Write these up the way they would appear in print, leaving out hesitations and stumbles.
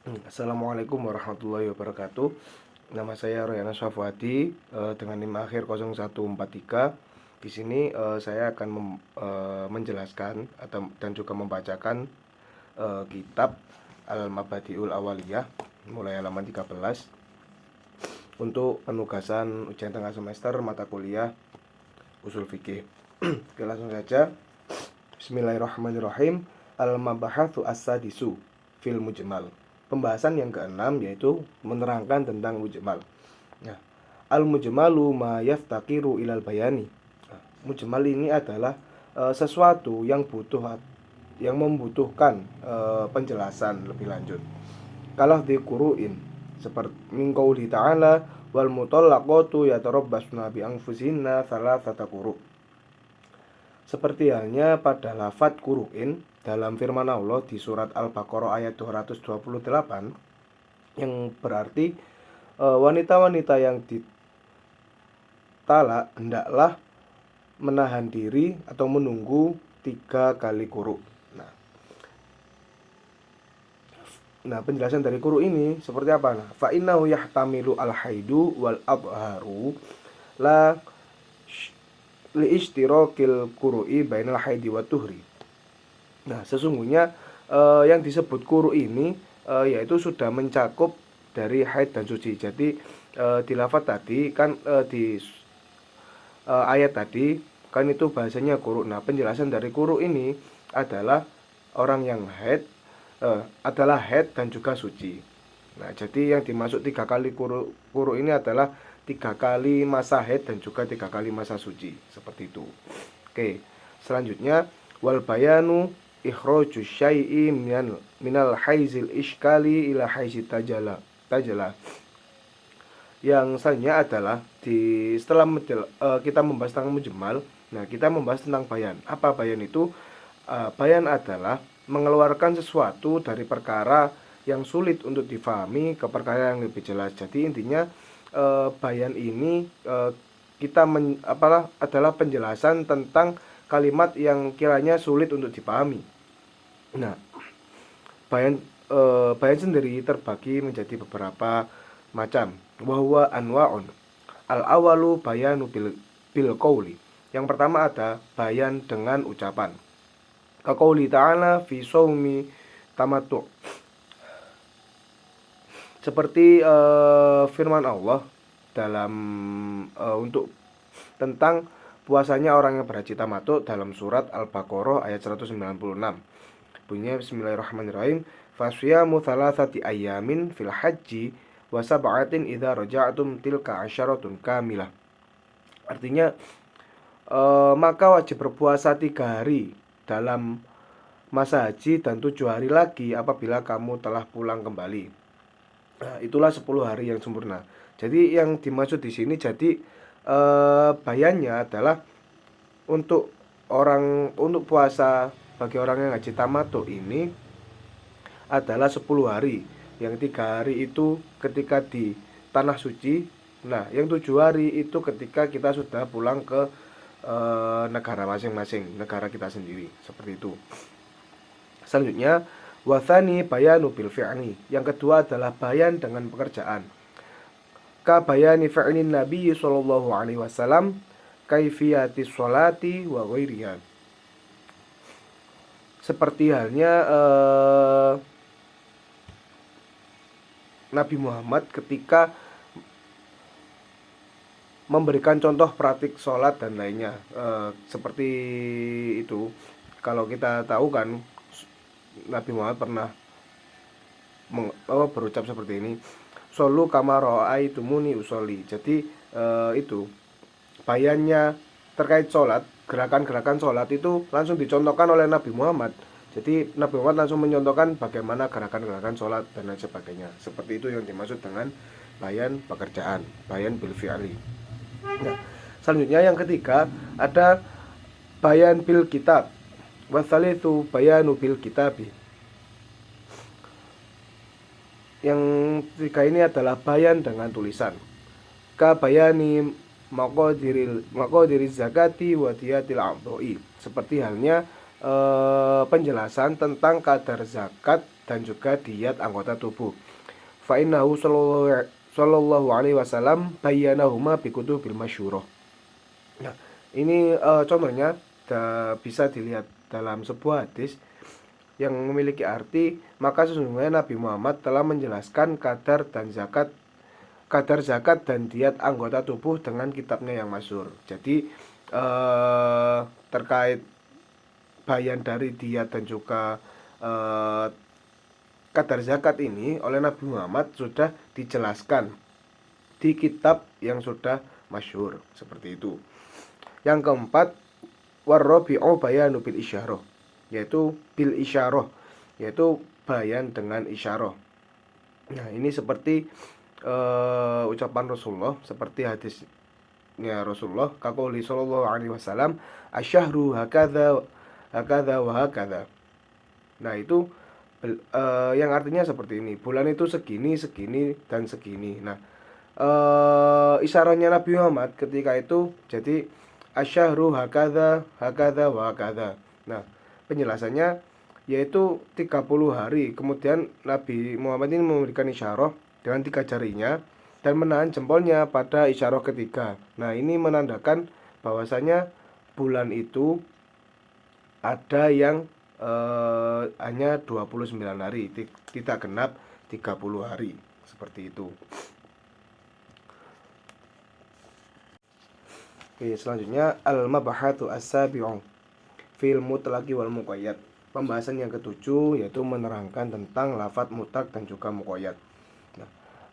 Assalamualaikum warahmatullahi wabarakatuh. Nama saya Royana Safwadi dengan NIM akhir 0143. Di sini saya akan menjelaskan dan juga membacakan kitab Al-Mabadi'ul Awaliyah mulai halaman 13 untuk penugasan ujian tengah semester mata kuliah usul fikih. Oke, langsung saja. Bismillahirrahmanirrahim. Al-Mabahathu As-Sadisu fil Mujmal. Pembahasan yang keenam yaitu menerangkan tentang mujmal. Nah, al-mujmalu ma yaftaqiru ilal bayani. Nah, mujmal ini adalah sesuatu yang membutuhkan penjelasan lebih lanjut. Kalah diquruin seperti min qouli ta'ala wal mutallaqatu yatarabbasna bi anfusihinna thalathata quru'. Seperti halnya pada lafadz quru'in dalam firman Allah di surat Al-Baqarah ayat 228 yang berarti wanita-wanita yang ditalak hendaklah menahan diri atau menunggu 3 kali quru'. Nah, penjelasan dari quru' ini seperti apa? Nah, fa innahu yahtamilu al-haidu wal adharu la li ishtirakil qurui bainal haidi wa tuhri. Nah, sesungguhnya yang disebut quru ini yaitu sudah mencakup dari haid dan suci. Jadi di lafaz tadi kan di ayat tadi kan itu bahasanya quru. Nah, penjelasan dari quru ini adalah orang yang haid adalah haid dan juga suci. Nah, jadi yang dimaksud 3 kali quru ini adalah 3 kali masa haid dan juga 3 kali masa suci, seperti itu. Oke, selanjutnya wal bayanu ikhraju syai'i minal haizil iskali ila haizit tajala. Yang selanjutnya adalah setelah kita membahas tentang mujmal, nah kita membahas tentang bayan. Apa bayan itu? Bayan adalah mengeluarkan sesuatu dari perkara yang sulit untuk difahami ke perkara yang lebih jelas. Jadi intinya bayan ini adalah penjelasan tentang kalimat yang kiranya sulit untuk dipahami. Nah, bayan sendiri terbagi menjadi beberapa macam. Wahwa anwa'un. Al-awalu bayanu bil qauli. Yang pertama ada bayan dengan ucapan. Kaqouli ta'ala fi shaumi tamattu'. Seperti firman Allah dalam untuk tentang puasanya orang yang berhaji tamattu dalam surat Al-Baqarah ayat 196. Bunyinya bismillahirrahmanirrahim. Fasyamu thalathati ayyamin fil haji wa sab'atin idza raja'tum tilka asyaratun kamilah. Artinya maka wajib berpuasa 3 hari dalam masa haji dan 7 hari lagi apabila kamu telah pulang kembali. Nah, itulah 10 hari yang sempurna. Jadi yang dimaksud di sini jadi bayannya adalah untuk puasa bagi orang yang haji tamattu ini adalah 10 hari. Yang 3 hari itu ketika di tanah suci. Nah, yang 7 hari itu ketika kita sudah pulang ke negara masing-masing, negara kita sendiri, seperti itu. Selanjutnya wathani bayanu bil fi'li. Yang kedua adalah bayan dengan pekerjaan. Ka bayani fi'lin Nabi sallallahu alaihi wasallam kaifiyati sholati wa ghairiha. Seperti halnya Nabi Muhammad ketika memberikan contoh praktik sholat dan lainnya. Seperti itu, kalau kita tahu kan Nabi Muhammad pernah berucap seperti ini, Shollu kama ra'aitumuni usolli. Jadi itu bayannya terkait sholat, gerakan-gerakan sholat itu langsung dicontohkan oleh Nabi Muhammad. Jadi Nabi Muhammad langsung mencontohkan bagaimana gerakan-gerakan sholat dan lain sebagainya. Seperti itu yang dimaksud dengan bayan pekerjaan, bayan bil fi'li. Nah, selanjutnya yang ketiga ada bayan bil kitab. Wasalitu bayanu bil kitabi. Yang ketiga ini adalah bayan dengan tulisan. Ka bayani maqadiril zakati wa diyatil a'dha'i. Seperti halnya penjelasan tentang kadar zakat dan juga diyat anggota tubuh. Fa innahu sallallahu alaihi wasallam bayyanahuma bi kutubil masyhurah. Nah, ini contohnya bisa dilihat dalam sebuah hadis yang memiliki arti, maka sesungguhnya Nabi Muhammad telah menjelaskan kadar zakat dan diat anggota tubuh dengan kitabnya yang masyhur. Jadi terkait bayan dari diat dan juga eh, kadar zakat ini oleh Nabi Muhammad sudah dijelaskan di kitab yang sudah masyhur, seperti itu. Yang keempat, warrabi'u bayanu bil isyarah, yaitu bil isyarah, yaitu bayan dengan isyarah. Nah, ini seperti ucapan Rasulullah, seperti hadisnya Rasulullah, kaqouli sallallahu alaihi wasallam, asyahru hakadha hakadha wa hakadha. Nah, itu yang artinya seperti ini, bulan itu segini, segini, dan segini. Nah, isyaratnya Nabi Muhammad ketika itu jadi asyahru hakadha hakadha wa hakadha. Nah, penjelasannya yaitu 30 hari. Kemudian Nabi Muhammad ini memberikan isyarat dengan 3 jarinya dan menahan jempolnya pada isyarat ketiga. Nah, ini menandakan bahwasanya bulan itu ada yang hanya 29 hari, tidak genap 30 hari, seperti itu. Oke, selanjutnya al-mabahatu as-sabi'u fil mutlaqi wal muqayyad. Pembahasan yang ketujuh yaitu menerangkan tentang lafadz mutlak dan juga muqayyad. Nah,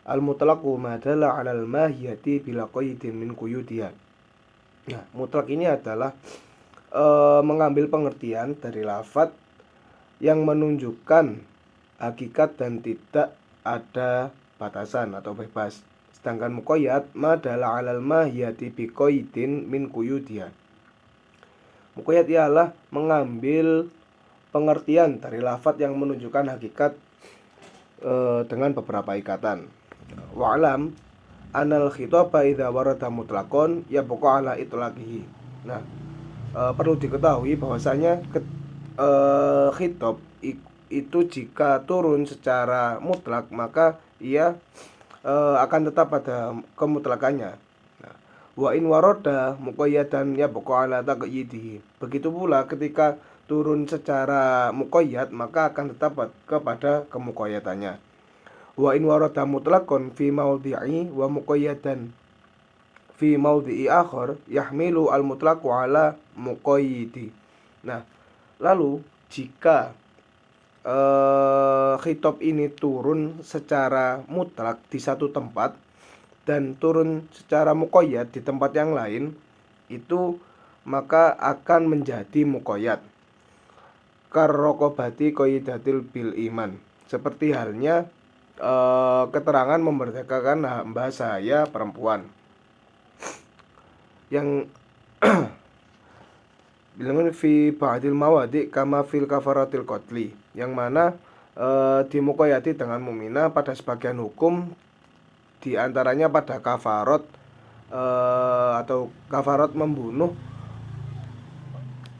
al-mutlaqu ma dalla 'alal mahiyati bila qaydin min quyudiha. Nah, mutlak ini adalah mengambil pengertian dari lafadz yang menunjukkan hakikat dan tidak ada batasan atau bebas. Sedangkan muqayyad ma dalla 'alal mahiyati bi qaydin min quyudiha. Muqayyad ialah mengambil pengertian dari lafadz yang menunjukkan hakikat dengan beberapa ikatan. Wa'lam anal khitaba idza warada mutlaqon yabqa ala itlaqihi. Nah, perlu diketahui bahwasanya khitab itu jika turun secara mutlak maka ia akan tetap pada kemutlakannya. Nah, wa in warada muqayyadan yabqa ala taqyidihi. Begitu pula ketika turun secara muqayyad maka akan tetap kepada kemuqayyadannya. Wa in warada mutlaqan fi maudhi'i wa muqayyadan fi maudhi'i akhar yahmilu al-mutlaqu ala muqayyidi. Nah, lalu jika khitab ini turun secara mutlak di satu tempat dan turun secara muqayyad di tempat yang lain, itu maka akan menjadi muqayyad. Karraqabati qayyidatil bil iman. Seperti halnya keterangan memerdekakan hamba sahaya perempuan. Yang bilangan fi ba'dil mawadi kama fil kafaratil qatli, yang mana dimuqayyadi dengan mukminah pada sebagian hukum, di antaranya pada kafarat atau kafarat membunuh,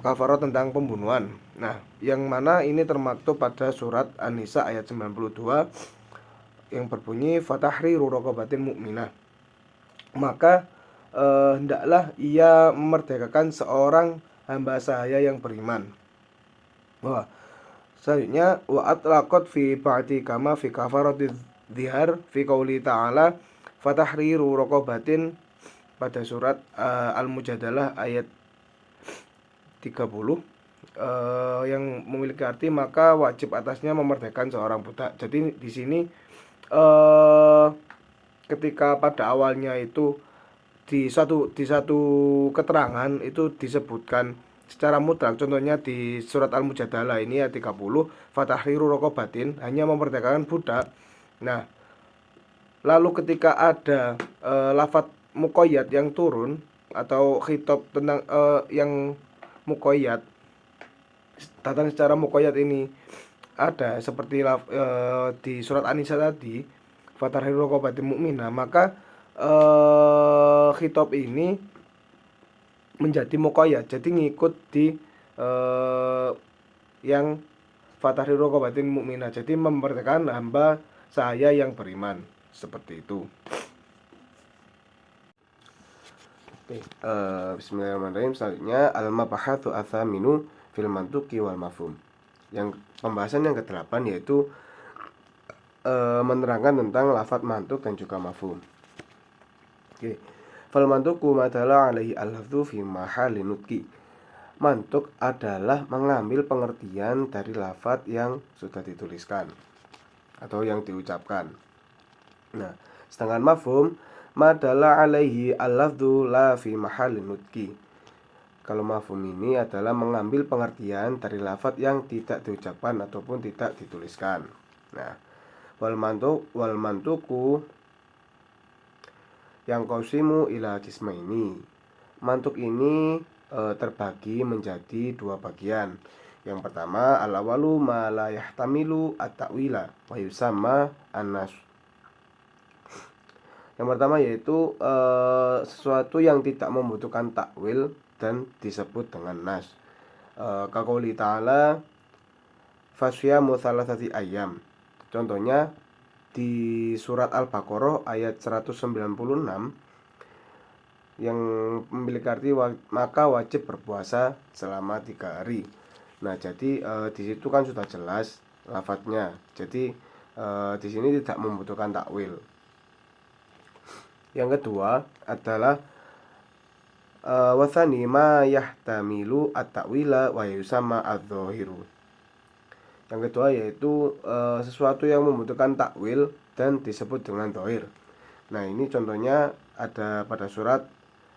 kafarat tentang pembunuhan. Nah, yang mana ini termaktub pada surat An-Nisa ayat 92 yang berbunyi fatahriru raqabatin mukminah. Maka hendaklah ia memerdekakan seorang hamba sahaya yang beriman. Wah, selanjutnya wa atlaqat fi ba'di kama fi kafarati dzihar fi qouli ta'ala fatahriru raqabatin pada surat Al-Mujadalah ayat 30 yang memiliki arti maka wajib atasnya memerdekakan seorang budak. Jadi di sini ketika pada awalnya itu di satu keterangan itu disebutkan secara mutlak, contohnya di surat Al-Mujadalah ini ayat 30 fatahriru raqabatin, hanya memerdekakan budak. Nah, lalu ketika ada lafadz muqayyad yang turun atau khitab tentang yang muqayyad, datang secara muqayyad ini ada seperti di surat An-Nisa tadi fatahriru raqabatin mukminah, maka khitab ini menjadi muqayyad, jadi ngikut di yang fatahriru raqabatin mu'minah. Jadi memerdekakan hamba saya yang beriman. Seperti itu. Oke, bismillahirrahmanirrahim. Selanjutnya al-mabahatsu atsaminu fil mantuqi wal mafhum. Yang pembahasan yang ke-8 yaitu menerangkan tentang lafadz mantuk dan juga mafhum. Oke. Fal mantuqu ma dalla alaihi al-lafdzu fi mahalli nutqi. Mantuk adalah mengambil pengertian dari lafadz yang sudah dituliskan atau yang diucapkan. Nah, sedangkan mafhum madalla alaihi al-lafdzu la fi mahalli nutqi. Kalau mafhum ini adalah mengambil pengertian dari lafadz yang tidak diucapkan ataupun tidak dituliskan. Nah, wal mantuku yang qasimu ila qismaini. Mantuk ini terbagi menjadi dua bagian. Yang pertama, al-awalu ma la yahtamilu at-ta'wila wa yusamma an-nas. Yang pertama yaitu sesuatu yang tidak membutuhkan takwil dan disebut dengan nas. Kaqouli ta'ala fasyamu thalathati ayyam. Contohnya di surat Al-Baqarah ayat 196 yang memiliki arti maka wajib berpuasa selama 3 hari. Nah, jadi di situ kan sudah jelas lafadznya. Jadi di sini tidak membutuhkan takwil. Yang kedua adalah wasani ma yahtamilu at-ta'wila wa yusamma adz-dzahiru. Yang kedua yaitu sesuatu yang membutuhkan takwil dan disebut dengan dhahir. Nah, ini contohnya ada pada surat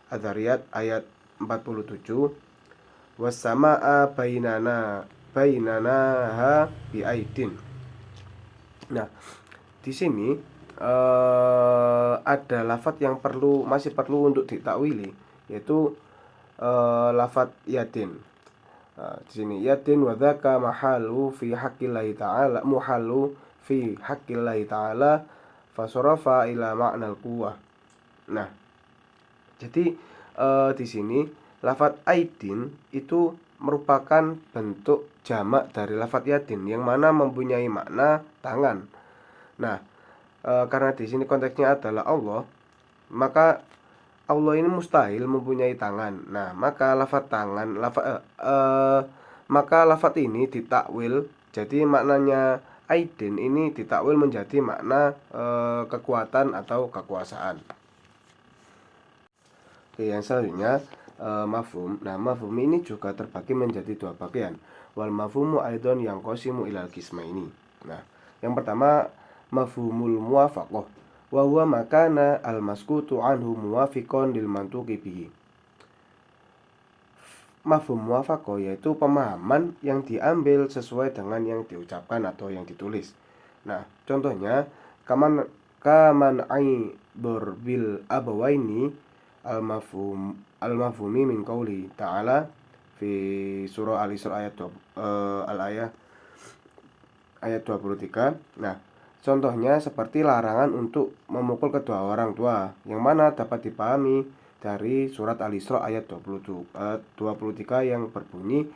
Adz-Dzariyat ayat 47. Was-samaa'a bainanaha bi'aidin. Nah, di sini ada lafadz yang masih perlu untuk ditakwili, yaitu lafadz yadin. Di sini yadin wa dzaka mahalu fi haqqillahi ta'ala muhallu fi haqqillahi ta'ala fasarafa ila ma'nal quwwah. Nah, jadi di sini lafadz aidin itu merupakan bentuk jamak dari lafadz yadin yang mana mempunyai makna tangan. Nah, karena di sini konteksnya adalah Allah, maka Allah ini mustahil mempunyai tangan. Nah, maka maka lafadz ini ditakwil. Jadi maknanya aidin ini ditakwil menjadi makna kekuatan atau kekuasaan. Oke, yang selanjutnya mafhum. Nah, mafhum ini juga terbagi menjadi dua bagian. Wal mafhumu aidon yang qasimu ilal qismaini. Nah, yang pertama mafhumul muwafaqah wa huwa makana al-maskutu anhu muwafiqan lil mantuqi bihi. Mafhum muwafaqah yaitu pemahaman yang diambil sesuai dengan yang diucapkan atau yang ditulis. Nah, contohnya kaman bil abawaini al-mafhumi min qauli ta'ala fi surah Al-Isra ayat 23. Nah, contohnya seperti larangan untuk memukul kedua orang tua, yang mana dapat dipahami dari surat Al-Isra ayat 23 yang berbunyi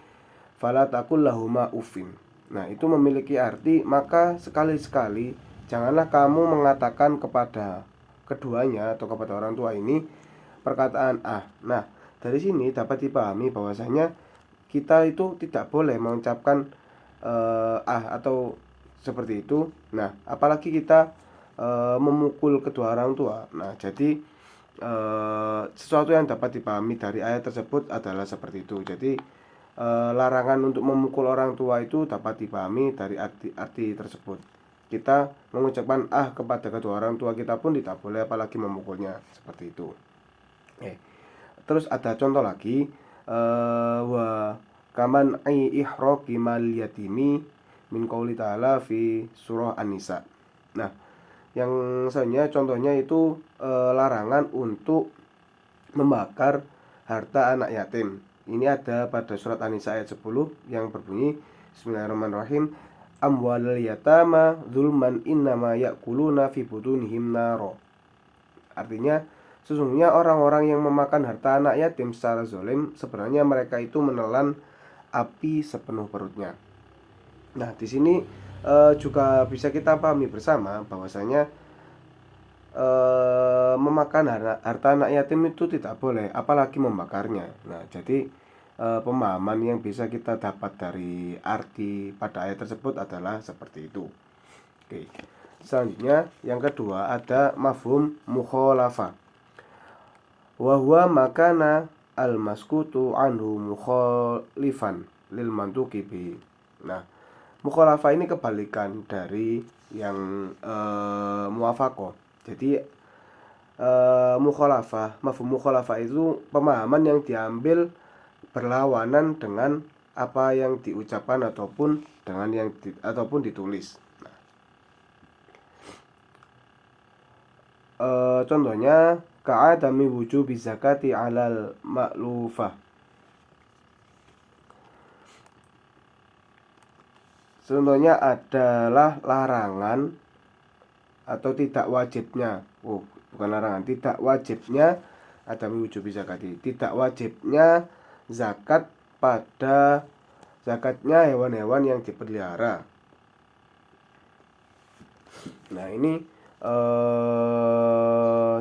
fala taqul lahuma uffin. Nah, itu memiliki arti maka sekali-sekali janganlah kamu mengatakan kepada keduanya atau kepada orang tua ini perkataan ah. Nah, dari sini dapat dipahami bahwasanya kita itu tidak boleh mengucapkan atau seperti itu. Nah, apalagi kita memukul kedua orang tua. Nah, jadi sesuatu yang dapat dipahami dari ayat tersebut adalah seperti itu. Jadi larangan untuk memukul orang tua itu dapat dipahami dari arti tersebut. Kita mengucapkan kepada kedua orang tua kita pun tidak boleh, apalagi memukulnya, seperti itu. Terus ada contoh lagi, wa kaman ihraqi mal yatimi min qouli ta'ala fi surah An-Nisa. Nah, yang selanjutnya contohnya itu larangan untuk membakar harta anak yatim. Ini ada pada surat An-Nisa ayat 10 yang berbunyi Bismillahirrahmanirrahim, amwalal yatama zulman innama ya'kuluna fi butunihim naro. Artinya, sesungguhnya orang-orang yang memakan harta anak yatim secara zalim, sebenarnya mereka itu menelan api sepenuh perutnya. Nah, di sini juga bisa kita pahami bersama bahwasanya memakan harta anak yatim itu tidak boleh, apalagi membakarnya. Nah, jadi pemahaman yang bisa kita dapat dari arti pada ayat tersebut adalah seperti itu. Oke. Selanjutnya yang kedua ada mafhum mukhalafah. Wa huwa makana al-maskutu anhu mukhalifan lil mantuqi bi. Nah, mukhalafah ini kebalikan dari yang muwafaqah. Jadi mafhum mukhalafah itu pemahaman yang diambil berlawanan dengan apa yang diucapkan ataupun ataupun ditulis. Contohnya ka'adami wujubi zakati 'alal ma'lufah. Contohnya adalah larangan atau tidak wajibnya. Bukan larangan, tidak wajibnya adami wujubi zakati. Tidak wajibnya zakat pada zakatnya hewan-hewan yang dipelihara. Nah, ini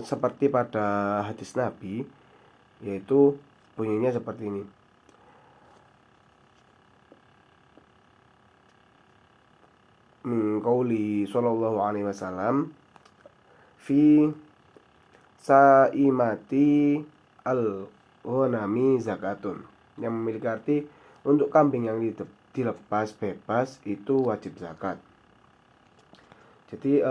seperti pada hadis Nabi, yaitu bunyinya seperti ini. Min qauli sallallahu alaihi wasallam fi saimati al-ghanami zakatun, yang memiliki arti untuk kambing yang dilepas bebas itu wajib zakat. Jadi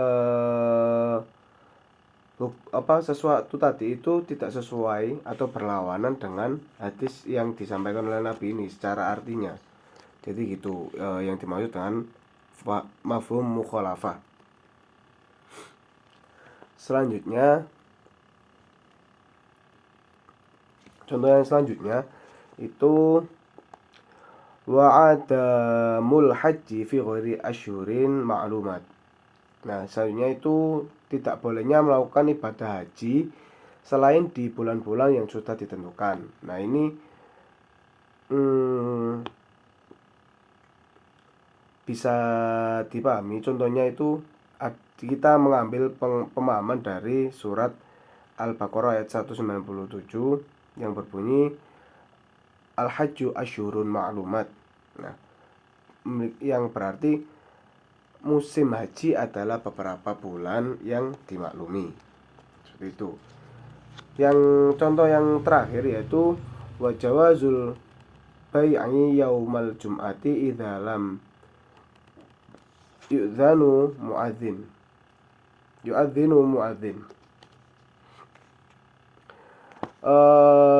sesuatu tadi itu tidak sesuai atau berlawanan dengan hadis yang disampaikan oleh Nabi ini secara artinya. Jadi gitu yang dimaksud dengan mafhum mukhalafah. Selanjutnya, contoh yang selanjutnya itu wa'adamul haji fi ghairi asyhurin ma'lumat. Nah, selanjutnya itu tidak bolehnya melakukan ibadah haji selain di bulan-bulan yang sudah ditentukan. Nah, ini bisa dipahami. Contohnya itu kita mengambil pemahaman dari surat Al-Baqarah ayat 197 yang berbunyi Al-Hajju asyhurun ma'lumat. Nah, yang berarti musim haji adalah beberapa bulan yang dimaklumi. Seperti itu. Yang contoh yang terakhir yaitu wa jawazul bai'i yaumal jum'ati idza lam yu'dzanu mu'adzin.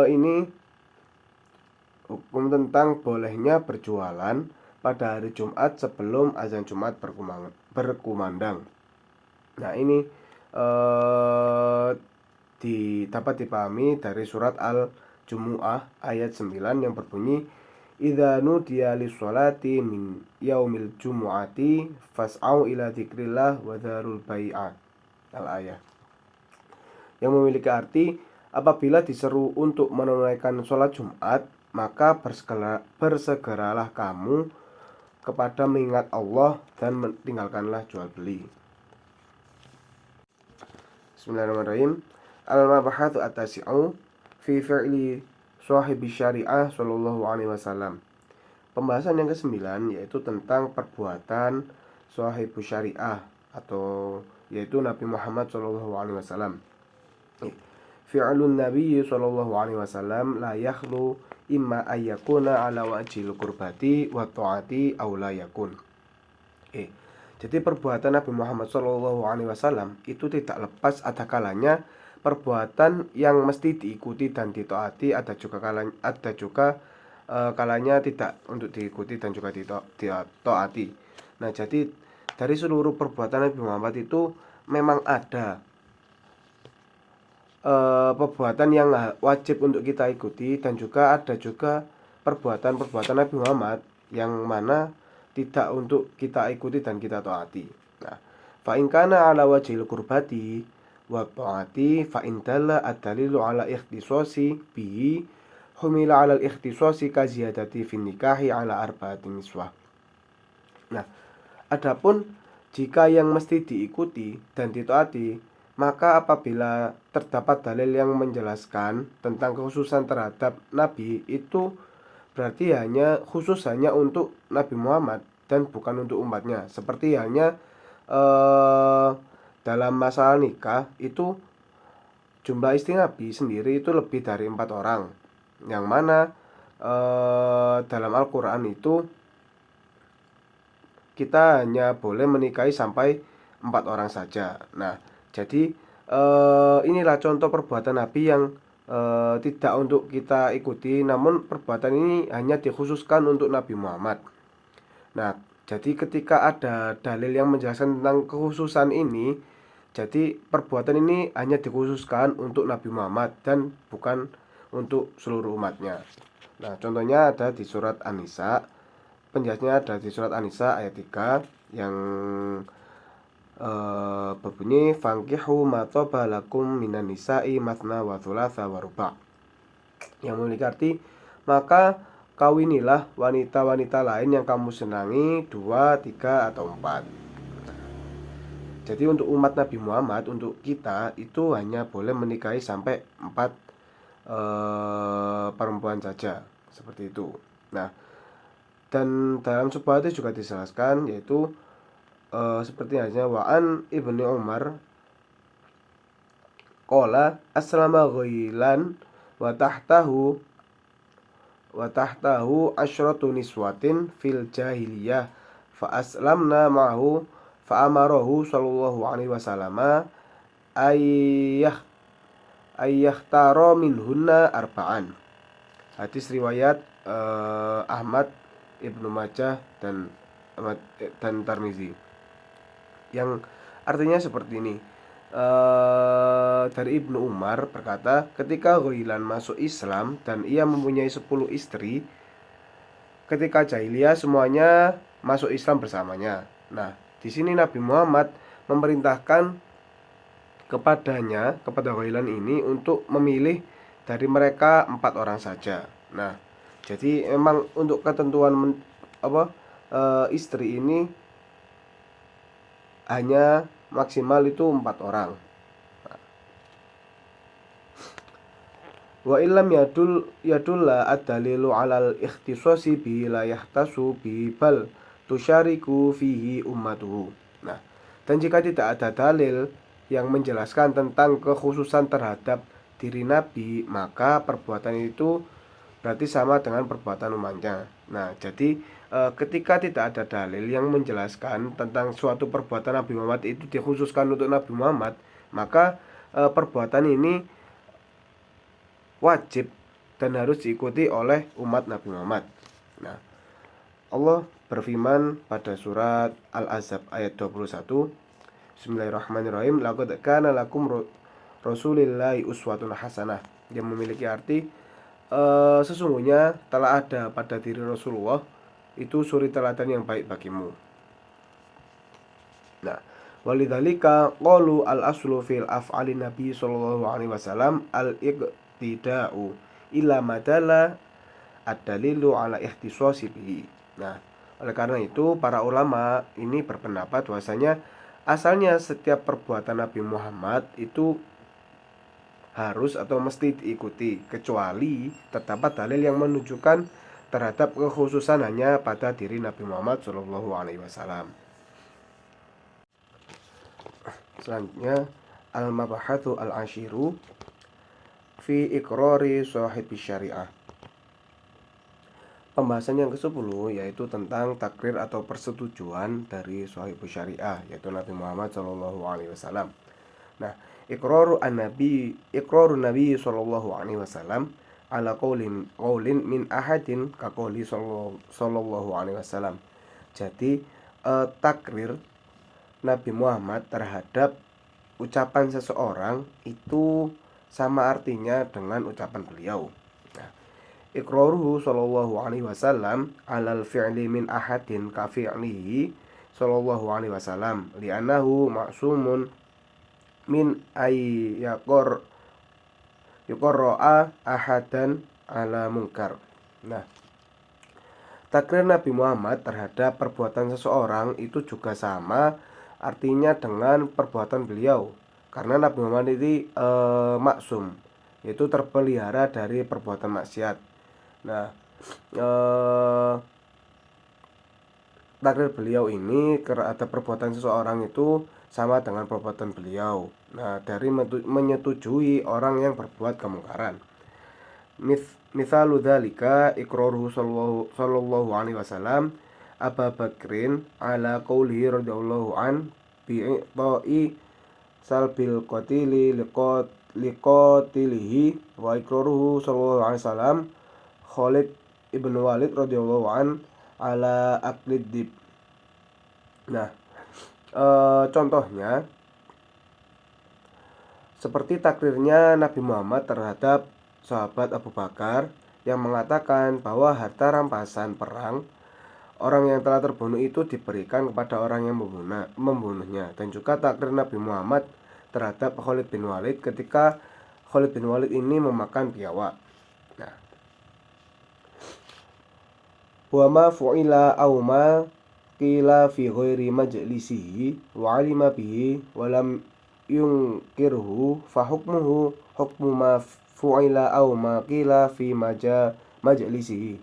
Ini hukum tentang bolehnya berjualan pada hari Jumat sebelum azan Jumat berkumandang. Nah, ini dapat dipahami dari surat Al-Jumu'ah ayat 9 yang berbunyi idza nudiya lis-sholati min yaumil jumu'ati fas'au ila dzikrillah wa dzarul bai'ah. Al-ayah. Yang memiliki arti apabila diseru untuk menunaikan sholat Jumat, maka bersegeralah kamu kepada mengingat Allah dan meninggalkanlah jual beli. Bismillahirrahmanirrahim. Al-mabahathu at-tasi'u fi fi'li sahibi syariah sallallahu alaihi wasallam. Pembahasan yang ke-9 yaitu tentang perbuatan sahibu syariah atau yaitu Nabi Muhammad sallallahu alaihi wasallam. Fi'lun Nabi sallallahu alaihi wasallam la yakhlu imma ayyakuna ala wajhil qurbati wa ta'ati aw la yakun. Jadi perbuatan Nabi Muhammad sallallahu alaihi wasallam itu tidak lepas ada kalanya perbuatan yang mesti diikuti dan ditaati, ada juga kalanya tidak untuk diikuti dan juga ditaati. Nah, jadi dari seluruh perbuatan Nabi Muhammad itu memang ada perbuatan yang wajib untuk kita ikuti dan juga ada juga perbuatan-perbuatan Nabi Muhammad yang mana tidak untuk kita ikuti dan kita taati. Nah, fa in kana ala wajhil qurbati wa taati fa in dalla ad-dalilu ala ikhtisasi bihi humila ala al-ikhtisasi ka ziyadati fi nikahi ala arba'ati niswah. Nah, adapun jika yang mesti diikuti dan ditaati, maka apabila terdapat dalil yang menjelaskan tentang kekhususan terhadap Nabi, itu berarti khusus hanya untuk Nabi Muhammad dan bukan untuk umatnya. Seperti halnya dalam masalah nikah itu jumlah istri Nabi sendiri itu lebih dari 4 orang, yang mana dalam Al-Quran itu kita hanya boleh menikahi sampai 4 orang saja. Nah, jadi inilah contoh perbuatan Nabi yang tidak untuk kita ikuti, namun perbuatan ini hanya dikhususkan untuk Nabi Muhammad. Nah, jadi ketika ada dalil yang menjelaskan tentang kekhususan ini, jadi perbuatan ini hanya dikhususkan untuk Nabi Muhammad dan bukan untuk seluruh umatnya. Nah, contohnya ada di surat An-Nisa. Penjelasannya ada di surat An-Nisa ayat 3 yang berbunyi fankihu ma thaba lakum minan nisa'i mathna wa thulatha wa ruba', yang memiliki arti maka kawinilah wanita-wanita lain yang kamu senangi 2, 3 atau 4. Jadi untuk umat Nabi Muhammad, untuk kita itu hanya boleh menikahi sampai 4 perempuan saja, seperti itu. Nah, dan dalam sebuah hadis juga dijelaskan, yaitu seperti halnya wa'an ibni Umar qala aslama ghailan wa tahtahu asyratu niswatin fil jahiliyah fa aslamna ma'hu fa amarahu sallallahu alaihi wasallam ayyakhtara minhunna arba'an. Hadis riwayat Ahmad, Ibnu Majah dan Tirmizi, yang artinya seperti ini. Dari Ibnu Umar berkata, ketika Ghailan masuk Islam dan ia mempunyai 10 istri, ketika jahiliyah semuanya masuk Islam bersamanya. Nah, di sini Nabi Muhammad memerintahkan kepada Ghailan ini untuk memilih dari mereka 4 orang saja. Nah, jadi memang untuk ketentuan istri ini hanya maksimal itu 4 orang. Wa illam yadulla ad-dalilu 'alal ikhtisasi bi la yahtasu bi bal tusyariku fihi ummatuhu. Nah, dan jika tidak ada dalil yang menjelaskan tentang kekhususan terhadap diri Nabi, maka perbuatan itu berarti sama dengan perbuatan umatnya. Nah, jadi ketika tidak ada dalil yang menjelaskan tentang suatu perbuatan Nabi Muhammad itu dikhususkan untuk Nabi Muhammad, maka perbuatan ini wajib dan harus diikuti oleh umat Nabi Muhammad. Nah, Allah berfirman pada surat Al-Ahzab ayat 21, Bismillahirrahmanirrahim, laqad kana lakum rasulillahi uswatun hasanah, yang memiliki arti sesungguhnya telah ada pada diri Rasulullah itu suri teladan yang baik bagimu. Nah, walidzalika qalu al-aslu fil af'ali Nabi sallallahu alaihi wasallam al-iqtida'u illa madalla ad-dalilu ala ikhtisasi bihi. Nah, oleh karena itu para ulama ini berpendapat bahwasanya asalnya setiap perbuatan Nabi Muhammad itu harus atau mesti diikuti, kecuali terdapat dalil yang menunjukkan terhadap kekhususan hanya pada diri Nabi Muhammad Shallallahu Alaihi Wasallam. Selanjutnya, al-mabahathu al-ashiru fi iqrari sahibi syariah. Pembahasan yang ke-10 yaitu tentang takrir atau persetujuan dari sahibu syariah, yaitu Nabi Muhammad Shallallahu Alaihi Wasallam. Nah, iqraru Nabi sallallahu alaihi wasallam ala qaulin min ahadin ka qauli sallallahu alaihi wasallam. Jadi takrir Nabi Muhammad terhadap ucapan seseorang itu sama artinya dengan ucapan beliau. Nah, iqraruhu sallallahu alaihi wasallam alal fi'li min ahadin ka fi'lihi sallallahu alaihi wasallam li'annahu ma'sumun min yuqarra'a ahadan ala munkar. Nah, Takrir Nabi Muhammad terhadap perbuatan seseorang itu juga sama artinya dengan perbuatan beliau, karena Nabi Muhammad ini maksum, yaitu terpelihara dari perbuatan maksiat. Nah, takrir beliau ini terhadap perbuatan seseorang itu sama dengan perbuatan beliau. Nah, dari menyetujui orang yang berbuat kemungkaran. Misalu dzalika iqraruhu sallallahu alaihi wasallam Abu Bakrin ala qaulihi radhiyallahu an bi'i salbil qatili liqatilihi wa iqraruhu sallallahu alaihi wasallam Khalid ibn Walid radhiyallahu an ala aklid dib. Nah, contohnya seperti takrirnya Nabi Muhammad terhadap sahabat Abu Bakar yang mengatakan bahwa harta rampasan perang orang yang telah terbunuh itu diberikan kepada orang yang membunuhnya, dan juga takrir Nabi Muhammad terhadap Khalid bin Walid ketika Khalid bin Walid ini memakan biawak. Nah, wa ma fu'ila aw ma qila fi ghairi majlisihi wa 'alima bihi wa lam yungkirhu fa hukmuhu hukmu ma fu'ila aw ma qila fi majlisihi.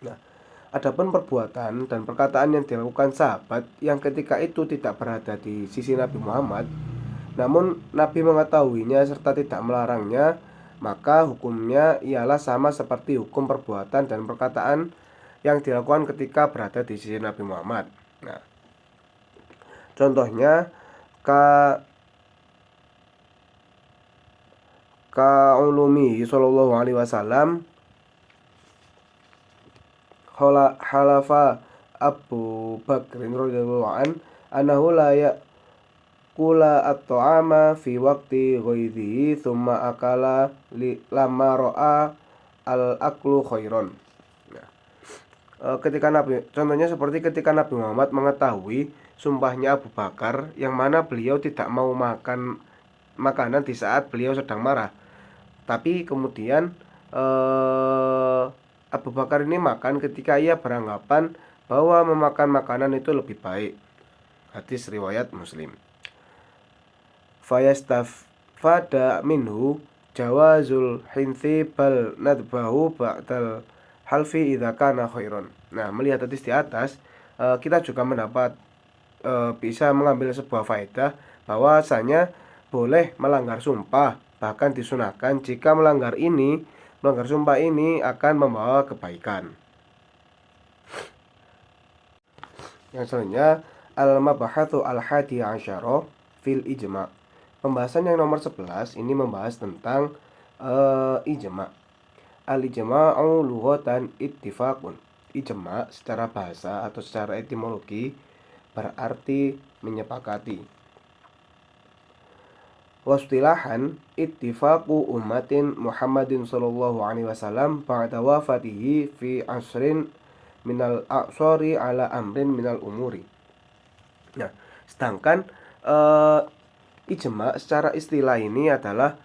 Nah, adapun perbuatan dan perkataan yang dilakukan sahabat yang ketika itu tidak berada di sisi Nabi Muhammad, namun Nabi mengetahuinya serta tidak melarangnya, maka hukumnya ialah sama seperti hukum perbuatan dan perkataan yang dilakukan ketika berada di sisi Nabi Muhammad. Nah, contohnya ka ulumi sallallahu alaihi wasallam halafa Abu Bakr radhiyallahu an annahu la ya'kula at-ta'ama fi waqti ghaidhihi thumma akala lamma ra'a al-aklu khairan. Contohnya seperti ketika Nabi Muhammad mengetahui sumpahnya Abu Bakar yang mana beliau tidak mau makan makanan di saat beliau sedang marah, tapi kemudian Abu Bakar ini makan ketika ia beranggapan bahwa memakan makanan itu lebih baik. Hadis riwayat Muslim. Fayastafada minhu jawazul hinthi bal nadbahu ba'dal halfi idza kana khairan. Nah, melihat hadis di atas, kita juga mendapat bisa mengambil sebuah faedah bahwasanya boleh melanggar sumpah, bahkan disunahkan jika melanggar sumpah ini akan membawa kebaikan. Yang selanjutnya, al-mabahatsu al-hadi asyara fil ijma'. Pembahasan yang nomor 11 ini membahas tentang ijma'. Al-ijma'u lughatan ittifaqun. Ijma' secara bahasa atau secara etimologi berarti menyepakati. Wastilahan ittifaqu ummatin Muhammadin sallallahu alaihi wasallam ba'da wafatihi fi asrin minal a'sari ala amrin minal umuri. Nah, sedangkan ijma' secara istilah ini adalah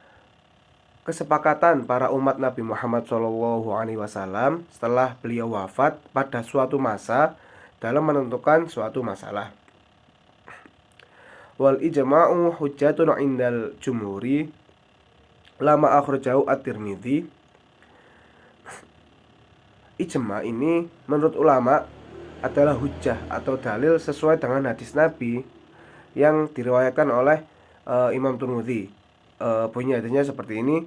kesepakatan para umat Nabi Muhammad SAW setelah beliau wafat pada suatu masa dalam menentukan suatu masalah. Wal ijma'u hujjatun 'indal jumhuri lama akhrajahu at-Tirmidzi. Ijma' ini menurut ulama adalah hujjah atau dalil sesuai dengan hadis Nabi yang diriwayatkan oleh Imam Tirmidzi. Bunyi hadisnya seperti ini.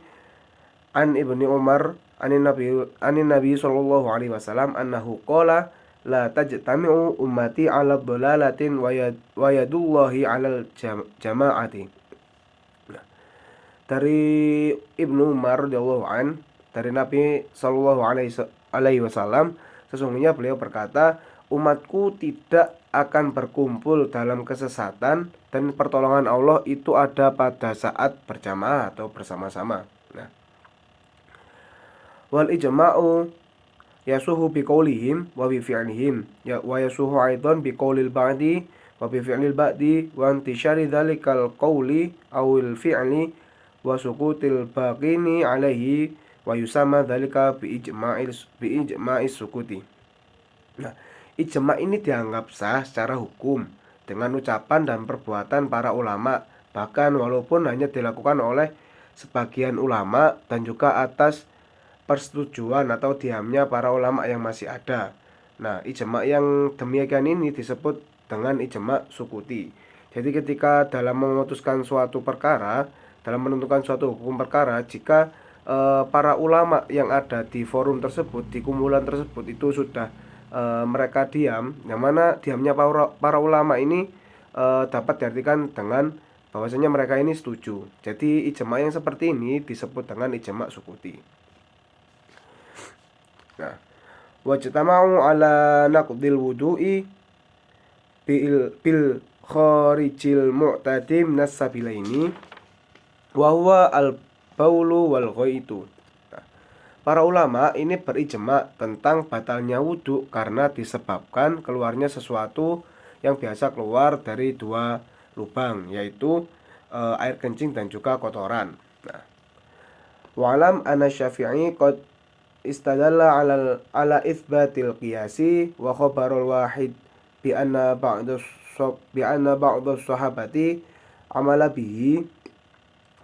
An Ibni Umar anin Nabi sallallahu alaihi wasallam annahu qala la tajtami'u ummati 'ala dhalalatin wa yadullahi 'alal jama'ati. Nah, dari Ibnu Umar radhiyallahu an, dari Nabi sallallahu alaihi wasallam, sesungguhnya beliau berkata, umatku tidak akan berkumpul dalam kesesatan dan pertolongan Allah itu ada pada saat berjamaah atau bersama-sama. Nah, wal ijma'u yasuhu biqaulihim wa bi fi'lihim wa yasuhu aidan biqaulil ba'di wa bi fi'lil ba'di wa intishari dzalikal qauli awil fi'li wa sukutil baqini alaihi wa yusamma dzalika bi ijma'is sukuti. Nah, ijma ini dianggap sah secara hukum dengan ucapan dan perbuatan para ulama, bahkan walaupun hanya dilakukan oleh sebagian ulama dan juga atas persetujuan atau diamnya para ulama yang masih ada. Nah, ijma yang demikian ini disebut dengan ijma sukuti. Jadi ketika dalam memutuskan suatu perkara, dalam menentukan suatu hukum perkara, jika para ulama yang ada di forum tersebut, di kumpulan tersebut itu sudah mereka diam, yang mana diamnya para ulama ini dapat diartikan dengan bahwasanya mereka ini setuju. Jadi ijma yang seperti ini disebut dengan ijma sukuti. Nah, wajtama'u ala naqdil wudu'i bil kharijil mu'tadi minas sabilaini wa huwa al baulu wal ghaitu. Nah, para ulama ini berijma tentang batalnya wudhu karena disebabkan keluarnya sesuatu yang biasa keluar dari dua lubang, yaitu air kencing dan juga kotoran. Nah, wa'lam anna Syafi'i qad istadalla ala itsbatil qiyasi wa khabarul wahid bi anna ba'dus sahabati amala bihi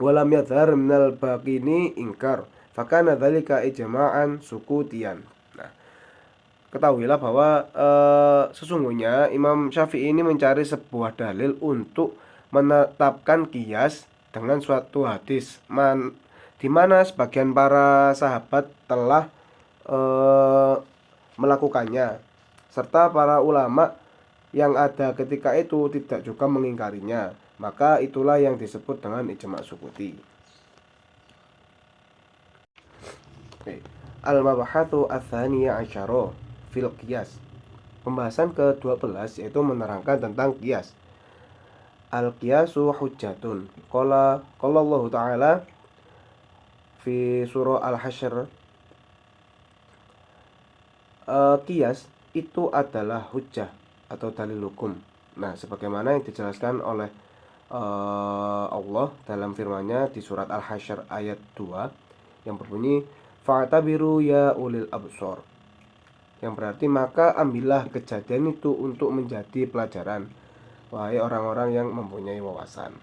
walam yadhar minal baqini ingkar fakana dzalika ijma'an sukutian. Nah, ketahuilah bahwa sesungguhnya Imam Syafi'i ini mencari sebuah dalil untuk menetapkan qiyas dengan suatu hadis di mana sebagian para sahabat telah melakukannya, serta para ulama yang ada ketika itu tidak juga mengingkarinya. Maka itulah yang disebut dengan ijma sukuti. Al-mabahathu ats-tsaniyah asyara fil qiyas. Pembahasan ke-12 yaitu menerangkan tentang qiyas. Al-qiyasu hujjatun. Qala Allah Ta'ala fi surah Al-Hasyr, qiyas itu adalah hujjah atau dalil hukum. Nah, sebagaimana yang dijelaskan oleh Allah dalam firman-Nya di surat Al-Hasyr ayat 2 yang berbunyi fa'tabiru ya ulil absor, yang berarti maka ambillah kejadian itu untuk menjadi pelajaran, wahai orang-orang yang mempunyai wawasan.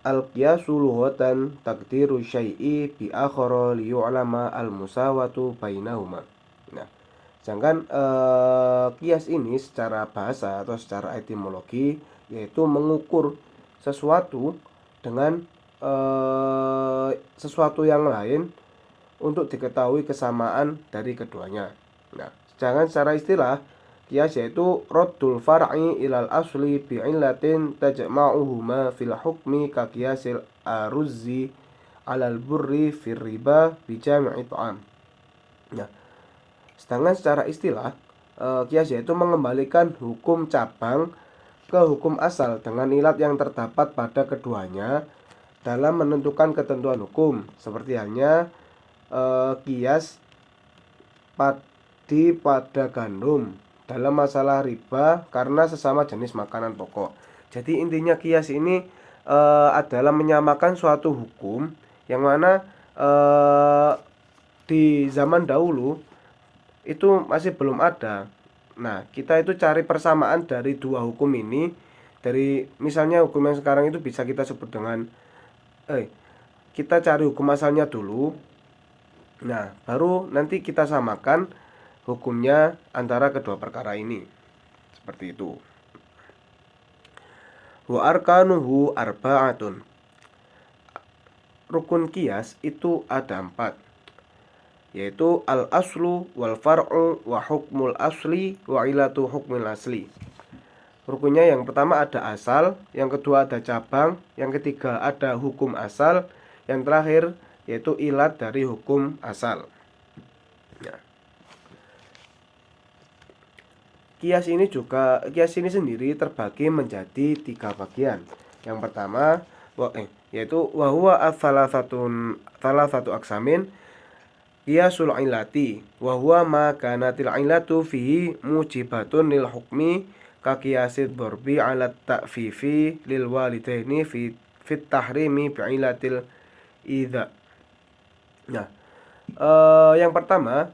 Al-qiyasu lughatan taqdiru syai'i bi akhara li yu'lama al-musawatu bainahuma. Nah, sedangkan qiyas ini secara bahasa atau secara etimologi yaitu mengukur sesuatu dengan sesuatu yang lain untuk diketahui kesamaan dari keduanya. Nah, sedangkan secara istilah qiyas yaitu raddul far'i ilal asli bi'illatin tajma'uhuma fil hukmi ka qiyasil aruzzi alal burri fir riba bi jami'i ta'am. Nah, sedangkan secara istilah qiyas yaitu mengembalikan hukum cabang ke hukum asal dengan ilat yang terdapat pada keduanya dalam menentukan ketentuan hukum, seperti halnya qiyas padi pada gandum dalam masalah riba karena sesama jenis makanan pokok. Jadi intinya qiyas ini adalah menyamakan suatu hukum yang mana di zaman dahulu itu masih belum ada. Nah, kita itu cari persamaan dari dua hukum ini. Dari misalnya hukum yang sekarang itu bisa kita sebut dengan kita cari hukum asalnya dulu. Nah, baru nanti kita samakan hukumnya antara kedua perkara ini. Seperti itu. Wa arkanuhu arba'atun. Rukun qiyas itu ada 4, yaitu al-aslu wal far'u wa hukmul asli wa ilatu hukmil asli. Rukunnya yang pertama ada asal, yang kedua ada cabang, yang ketiga ada hukum asal, yang terakhir yaitu ilat dari hukum asal. Nah, qiyas ini sendiri terbagi menjadi 3 bagian. Yang pertama yaitu wa huwa salah satu aksamin qiyasul ilati wa huwa ma kanatil ilatu fihi mujibatun lil hukmi ka qiyasid darbi ala ta'fifi lil walidaini fit tahrimi bi ilatil idza. Nah, Yang pertama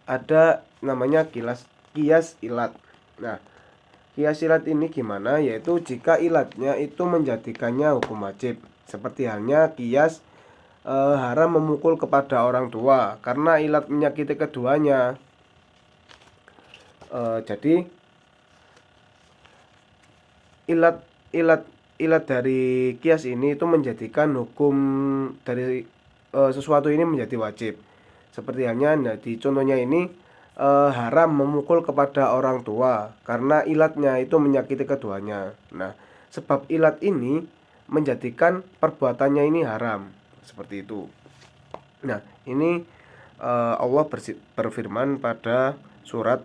ada namanya kias ilat. Nah, kias ilat ini gimana? Yaitu jika ilatnya itu menjadikannya hukum wajib. Seperti halnya kias haram memukul kepada orang tua karena ilat menyakiti keduanya. Jadi ilat ilat ilat dari kias ini itu menjadikan hukum dari sesuatu ini menjadi wajib. Seperti halnya di contohnya ini haram memukul kepada orang tua karena ilatnya itu menyakiti keduanya. Nah, sebab ilat ini menjadikan perbuatannya ini haram. Seperti itu. Nah, ini Allah berfirman pada surat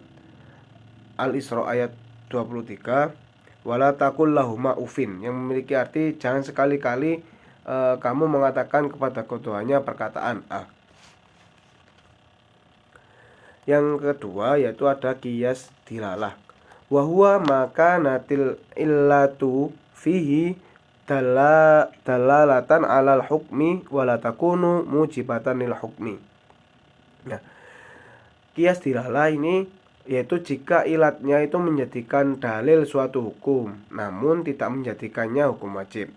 Al-Isra ayat 23, wala takul lahuma ufin, yang memiliki arti jangan sekali-kali kamu mengatakan kepada keduanya perkataan ah. Yang kedua yaitu ada kias dilalah. Wahwa maka natil illatu fihi dalalatan alal hukmi wala takunu mujibatan lil hukmi. Nah, kias dilalah ini yaitu jika ilatnya itu menjadikan dalil suatu hukum namun tidak menjadikannya hukum wajib.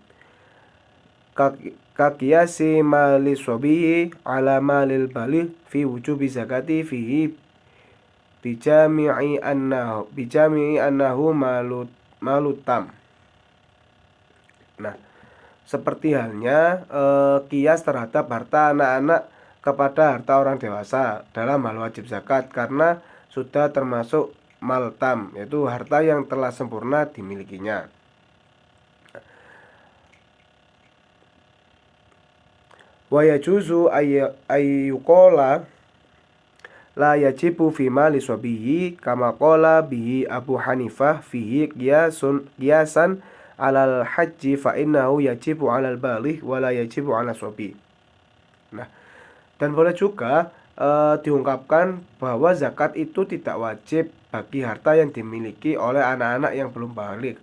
Kakiyasi mali sobihi ala malil balih fi wujubi zakati fihi bijami'i annahu malutam. Nah, seperti halnya kias terhadap harta anak-anak kepada harta orang dewasa dalam hal wajib zakat karena sudah termasuk maltam, yaitu harta yang telah sempurna dimilikinya. Wa yajuzu ayyuqala la yajibu fi mali sabihi kama qala bihi Abu Hanifah fihi qiyasan alal haji fa innahu yajibu alal balih wa la yajibu ala sabi. Nah, dan boleh juga diungkapkan bahwa zakat itu tidak wajib bagi harta yang dimiliki oleh anak-anak yang belum balik.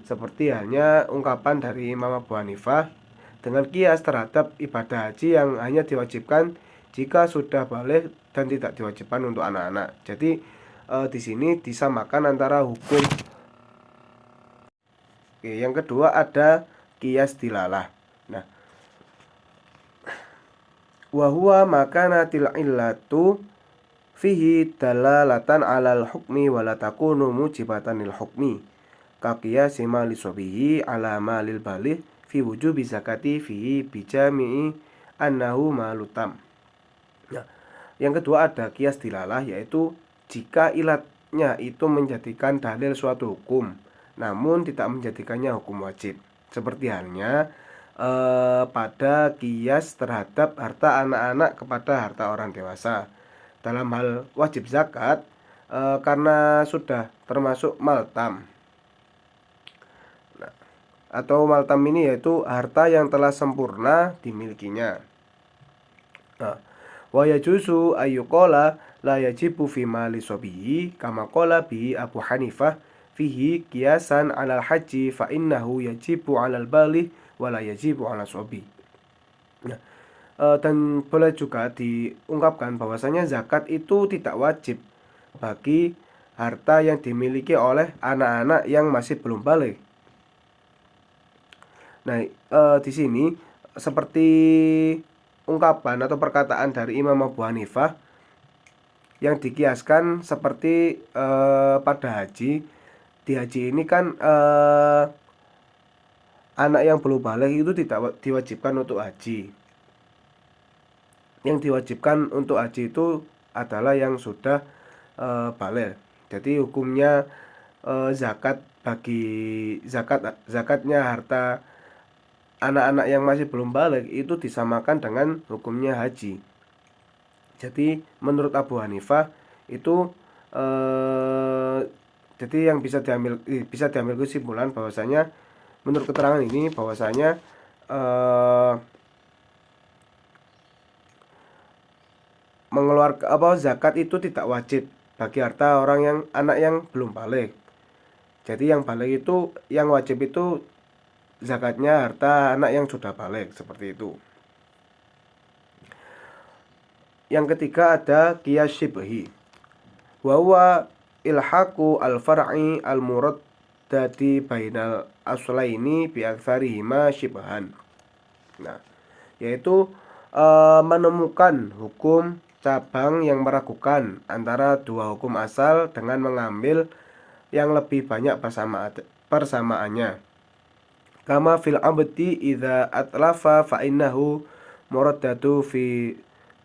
Seperti halnya ungkapan dari Imam Abu Hanifah dengan kias terhadap ibadah haji yang hanya diwajibkan jika sudah balik dan tidak diwajibkan untuk anak-anak. Jadi di sini disamakan antara hukum. Oke, yang kedua ada kias dilalah. Nah, wahwa makanatil illatu fihi dalalatan alal hukmi wala takunu mujibatan lil hukmi kaqiyasi mali sobihi ala malil balih fi wujubi zakati fihi bijami'i annahu malutam. Nah, yang kedua ada kias dilalah yaitu jika ilatnya itu menjadikan dalil suatu hukum namun tidak menjadikannya hukum wajib. Seperti halnya pada kias terhadap harta anak-anak kepada harta orang dewasa dalam hal wajib zakat karena sudah termasuk maltam. Nah, atau maltam ini yaitu harta yang telah sempurna dimilikinya. Nah, wa yajuzu ayyuqala la yajibu fi mali sabihi kama qala bi Abu Hanifah fihi qiyasan 'alal haji fa innahu yajibu 'alal balih wa la yajibu 'ala sabi. Nah, dan boleh juga diungkapkan bahwasanya zakat itu tidak wajib bagi harta yang dimiliki oleh anak-anak yang masih belum balik. Nah, di sini seperti ungkapan atau perkataan dari Imam Abu Hanifah yang dikiaskan seperti pada haji. Di haji ini kan anak yang belum balik itu tidak diwajibkan untuk haji. Yang diwajibkan untuk haji itu adalah yang sudah balik. Jadi hukumnya zakat bagi zakatnya harta anak-anak yang masih belum balik itu disamakan dengan hukumnya haji. Jadi menurut Abu Hanifah itu jadi yang bisa diambil kesimpulan bahwasanya menurut keterangan ini bahwasanya mengeluarkan zakat itu tidak wajib bagi harta anak yang belum balik. Jadi yang balik itu yang wajib itu zakatnya harta anak yang sudah balik, seperti itu. Yang ketiga ada qiyas syibhi. Wa huwa ilhaqu al-far'i al-muraddati bainal aslaini bi aktsarihima syibhan. Nah, yaitu menemukan hukum cabang yang meragukan antara dua hukum asal dengan mengambil yang lebih banyak persamaannya. Kama fil abdi idza atlafa fa innahu muraddatu fi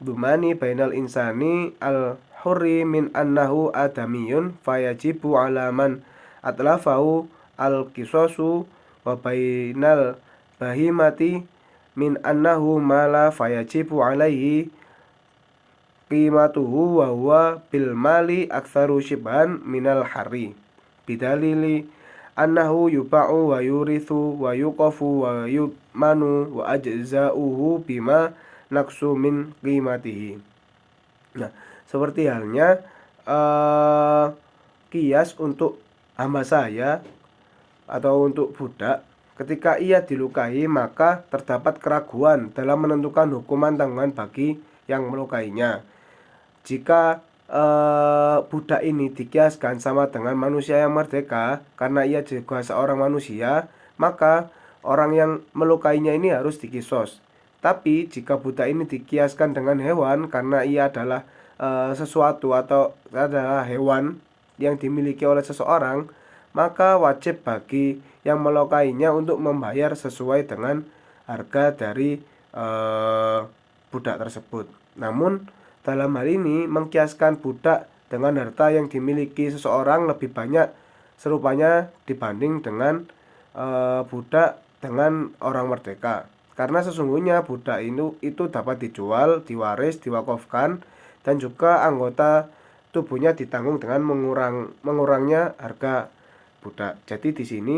dumani bainal insani al hurri min annahu adamiyun fayajibu ala man atlafahu al qisasu wa bainal bahimati min annahu mala fayajibu alaihi qimatuhu wa huwa bil mali aktsaru shibhan minal harri bidalili annahu yuba'u wa yurithu wa yuqafu wa yumanu wa ajza'uhu bima naqsu min qimatihi. Nah, seperti halnya kias untuk hamba saya atau untuk budak, ketika ia dilukai maka terdapat keraguan dalam menentukan hukuman tanggungan bagi yang melukainya. Jika budak ini dikiaskan sama dengan manusia yang merdeka karena ia juga seorang manusia, maka orang yang melukainya ini harus dikisos. Tapi jika budak ini dikiaskan dengan hewan karena ia adalah sesuatu atau adalah hewan yang dimiliki oleh seseorang, maka wajib bagi yang melukainya untuk membayar sesuai dengan harga dari budak tersebut. Namun dalam hal ini mengkiaskan budak dengan harta yang dimiliki seseorang lebih banyak serupanya dibanding dengan budak dengan orang merdeka. Karena sesungguhnya budak itu dapat dijual, diwaris, diwakafkan, dan juga anggota tubuhnya ditanggung dengan mengurangnya harga budak. Jadi di sini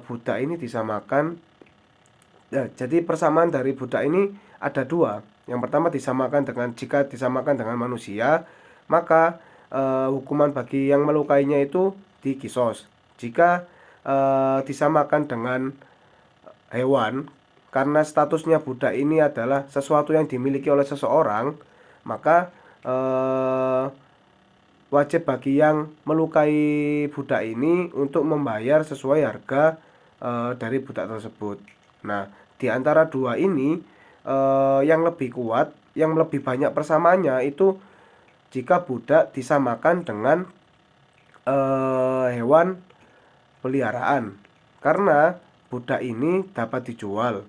budak ini disamakan. Jadi persamaan dari budak ini ada dua. Yang pertama jika disamakan dengan manusia, maka hukuman bagi yang melukainya itu dikisos. Jika disamakan dengan hewan, karena statusnya budak ini adalah sesuatu yang dimiliki oleh seseorang, maka wajib bagi yang melukai budak ini untuk membayar sesuai harga dari budak tersebut. Nah, di antara dua ini yang lebih kuat, yang lebih banyak persamaannya itu jika budak disamakan dengan hewan peliharaan, karena budak ini dapat dijual,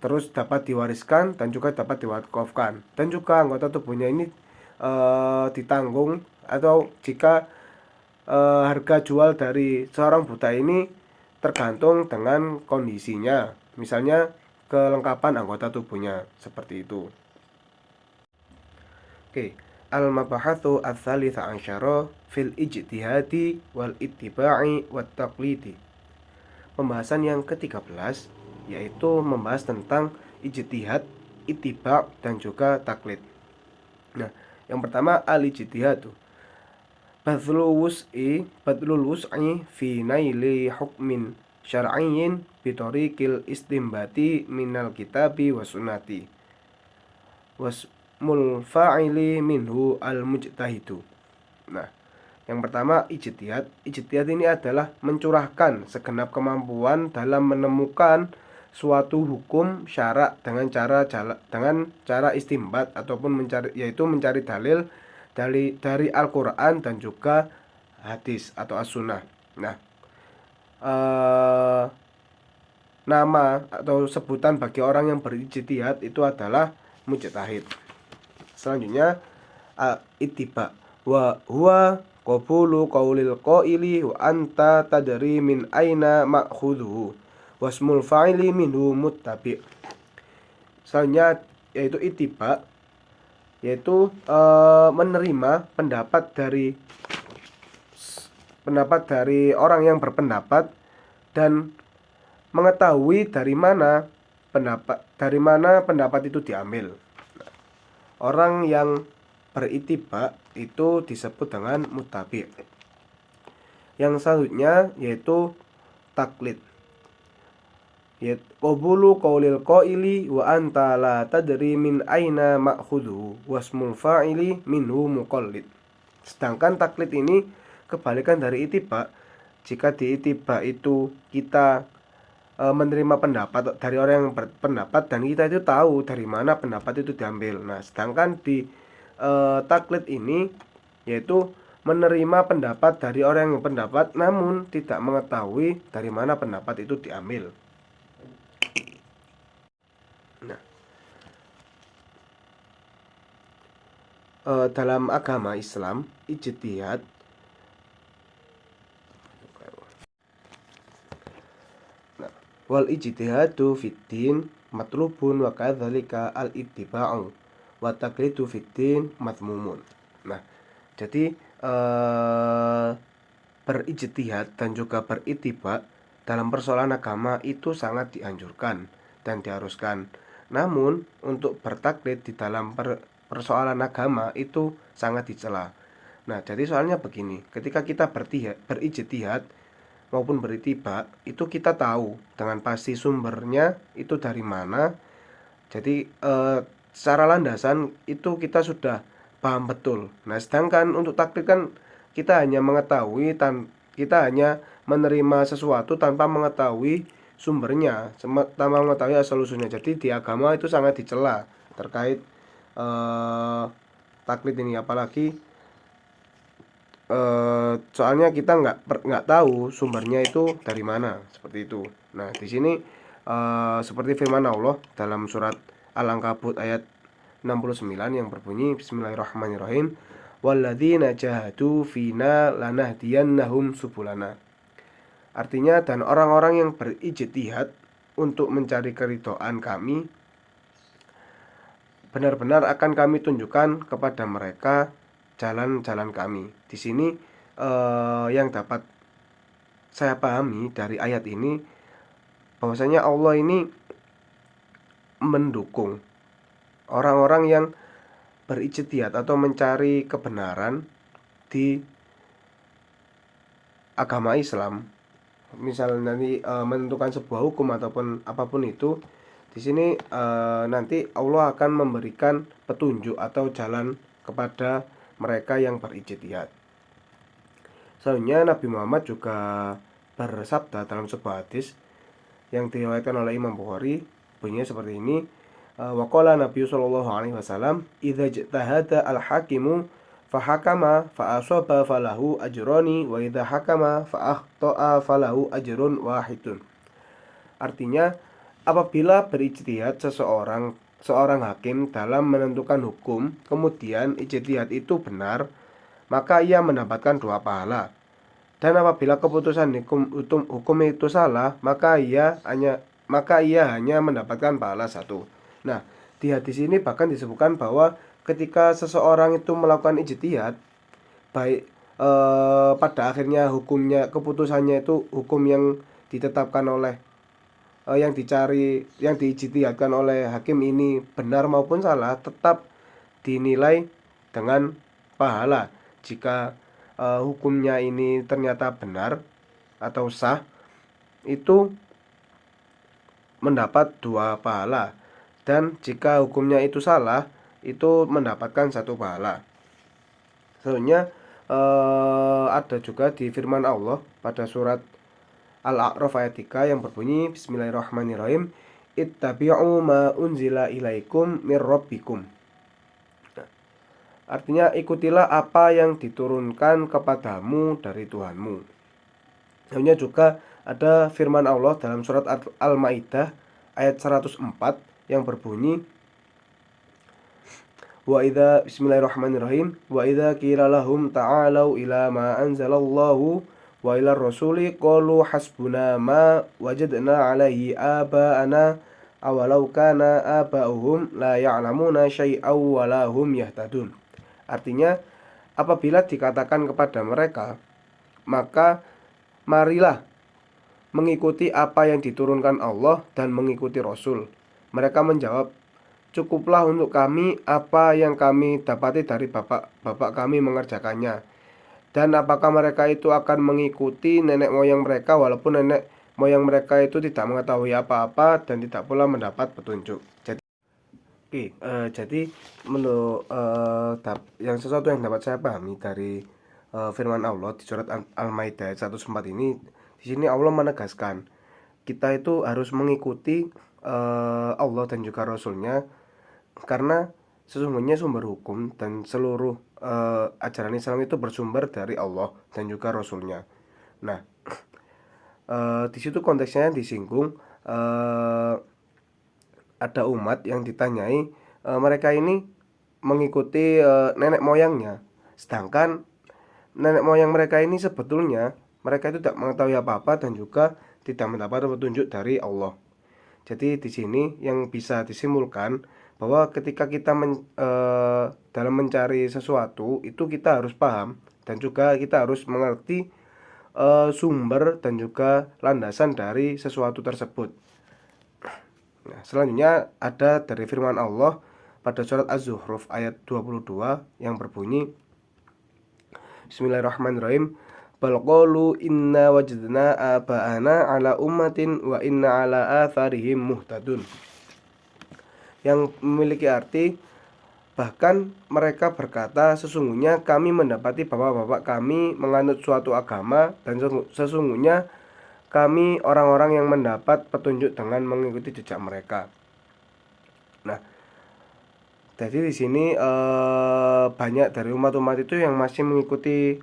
terus dapat diwariskan dan juga dapat diwakafkan, dan juga anggota tubuhnya ini ditanggung, atau jika harga jual dari seorang budak ini tergantung dengan kondisinya, misalnya kelengkapan anggota tubuhnya, seperti itu. Oke, al-mabahatsu ats-tsalitsah asyara fil ijtihadi wal ittiba'i wat taqlidi. Pembahasan yang ke-13 yaitu membahas tentang ijtihad, ittiba' dan juga taklid. Nah, yang pertama al-ijtihad. Badlul wus'i fi naili hukmin syar'iyyin bitariqil istimbati minal kitabi wa sunnati. Wasmul fa'ili minhu al-mujtahidu. Nah, yang pertama ijtihad. Ijtihad ini adalah mencurahkan segenap kemampuan dalam menemukan suatu hukum syarak dengan cara istimbat ataupun mencari dalil dari Al-Qur'an dan juga hadis atau as-sunnah. Nah, nama atau sebutan bagi orang yang berijtihad itu adalah mujtahid. Selanjutnya ittiba wa huwa qabulu qaulil qaili wa anta tadri min aina ma'khudhuhu wasmul fa'ili minhu muttabi'. Selanjutnya yaitu ittiba, yaitu menerima pendapat dari orang yang berpendapat dan mengetahui dari mana pendapat itu diambil. Orang yang berittiba itu disebut dengan muttabi'. Yang selanjutnya yaitu taklid, ya qabulu qaulil qaili wa anta la tadri min aina ma'khudhu wasmul fa'ili minhu muqallid. Sedangkan taklid ini kebalikan dari ittiba. Jika di ittiba itu kita menerima pendapat dari orang yang berpendapat dan kita itu tahu dari mana pendapat itu diambil. Nah, sedangkan di taklid ini yaitu menerima pendapat dari orang yang berpendapat namun tidak mengetahui dari mana pendapat itu diambil. Nah, dalam agama Islam ijtihad wal ijtihadu fiddin matlubun wa kadzalika al ittiba'u wa taqlidu fiddin madmumun. Nah, jadi berijtihad dan juga berittiba dalam persoalan agama itu sangat dianjurkan dan diharuskan. Namun untuk bertaklid di dalam persoalan agama itu sangat dicela. Nah, jadi soalnya begini, ketika kita berijtihad maupun berittiba itu kita tahu dengan pasti sumbernya itu dari mana. Jadi secara landasan itu kita sudah paham betul. Nah, sedangkan untuk taklid kan kita hanya mengetahui kita hanya menerima sesuatu tanpa mengetahui sumbernya, tanpa mengetahui asal usulnya. Jadi di agama itu sangat dicela terkait taklid ini, apalagi soalnya kita nggak tahu sumbernya itu dari mana, seperti itu. Nah, di sini seperti firman Allah dalam surat Al-Ankabut ayat 69 yang berbunyi Bismillahirrahmanirrahim, walladzina jahadu fina lanahdiyannahum subulana. Artinya, dan orang-orang yang berijtihad untuk mencari keridhaan kami, benar-benar akan kami tunjukkan kepada mereka jalan-jalan kami. Di sini yang dapat saya pahami dari ayat ini bahwasanya Allah ini mendukung orang-orang yang berijtihad atau mencari kebenaran di agama Islam. Misalnya nanti menentukan sebuah hukum ataupun apapun itu, di sini nanti Allah akan memberikan petunjuk atau jalan kepada mereka yang berijtihad. Selanjutnya Nabi Muhammad juga bersabda dalam sebuah hadis yang diriwayatkan oleh Imam Bukhari, bunyinya seperti ini. Waqala Nabi sallallahu alaihi wasallam, "Idza ijtahada al-hakimu fahakama fa asaba falahu ajrani wa idza hakama fa akhta'a falahu ajrun wahidun." Artinya, apabila berijtihad seorang hakim dalam menentukan hukum, kemudian ijtihad itu benar, maka ia mendapatkan 2 pahala. Dan apabila keputusan hukum itu salah, maka ia hanya mendapatkan pahala 1. Nah, di hadis ini bahkan disebutkan bahwa ketika seseorang itu melakukan ijtihad, baik pada akhirnya keputusannya itu hukum yang ditetapkan oleh yang diijtihadkan oleh hakim ini benar maupun salah, tetap dinilai dengan pahala. Jika hukumnya ini ternyata benar atau sah, itu mendapat 2 pahala. Dan jika hukumnya itu salah, itu mendapatkan 1 pahala. Selanjutnya ada juga di firman Allah pada surat Al-A'raf ayat 3 yang berbunyi Bismillahirrahmanirrahim, ittabi'u ma unzila ilaikum mir rabbikum. Nah, artinya ikutilah apa yang diturunkan kepadamu dari Tuhanmu. Selanjutnya juga ada firman Allah dalam surat Al-Maidah ayat 104 yang berbunyi Bismillahirrahmanirrahim, wa idza qila lahum ta'alau ila ma anzalallahu wa ila rasuli qalu hasbuna ma wajadna alaihi aba'ana awalau kana aba'uhum la ya'lamuna syai'aw wa la hum yahtadun. Artinya, apabila dikatakan kepada mereka, maka marilah mengikuti apa yang diturunkan Allah dan mengikuti Rasul. Mereka menjawab, cukuplah untuk kami apa yang kami dapati dari bapak kami mengerjakannya. Dan apakah mereka itu akan mengikuti nenek moyang mereka walaupun nenek moyang mereka itu tidak mengetahui apa-apa dan tidak pula mendapat petunjuk. Jadi menurut yang sesuatu yang dapat saya pahami dari firman Allah di surat Al-Maidah ayat 104 ini, di sini Allah menegaskan kita itu harus mengikuti Allah dan juga Rasulnya, karena sesungguhnya sumber hukum dan seluruh ajaran Islam itu bersumber dari Allah dan juga Rasulnya. Nah, di situ konteksnya disinggung ada umat yang ditanyai, mereka ini mengikuti nenek moyangnya, sedangkan nenek moyang mereka ini sebetulnya mereka itu tidak mengetahui apa-apa dan juga tidak mendapat petunjuk dari Allah. Jadi di sini yang bisa disimpulkan bahwa ketika kita dalam mencari sesuatu itu kita harus paham dan juga kita harus mengerti sumber dan juga landasan dari sesuatu tersebut. Nah, selanjutnya ada dari firman Allah pada surat Az-Zukhruf ayat 22 yang berbunyi, Bismillahirrahmanirrahim. Bal qalu inna wajadna aba'ana ala ummatin wa inna ala atharihim muhtadun. Yang memiliki arti, bahkan mereka berkata, sesungguhnya kami mendapati bapak-bapak kami menganut suatu agama dan sesungguhnya kami orang-orang yang mendapat petunjuk dengan mengikuti jejak mereka. Nah, jadi di sini banyak dari umat-umat itu yang masih mengikuti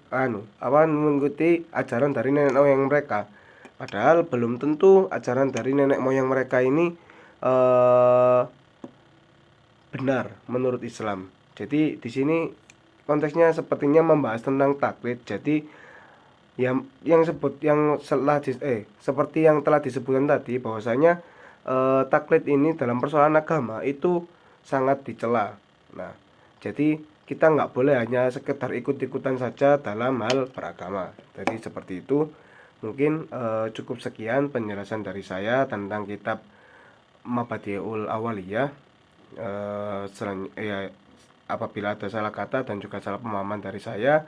mengikuti ajaran dari nenek moyang mereka. Padahal belum tentu ajaran dari nenek moyang mereka ini benar menurut Islam. Jadi di sini konteksnya sepertinya membahas tentang taklid. Jadi seperti yang telah disebutkan tadi bahwasanya taklid ini dalam persoalan agama itu sangat dicela. Nah, jadi kita nggak boleh hanya sekedar ikut-ikutan saja dalam hal beragama. Jadi seperti itu. Mungkin cukup sekian penjelasan dari saya tentang kitab Mabadiul Awaliyah. Apabila ada salah kata dan juga salah pemahaman dari saya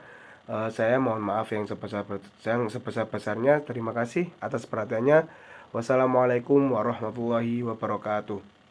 mohon maaf yang sebesar-besarnya. Terima kasih atas perhatiannya. Wassalamualaikum warahmatullahi wabarakatuh.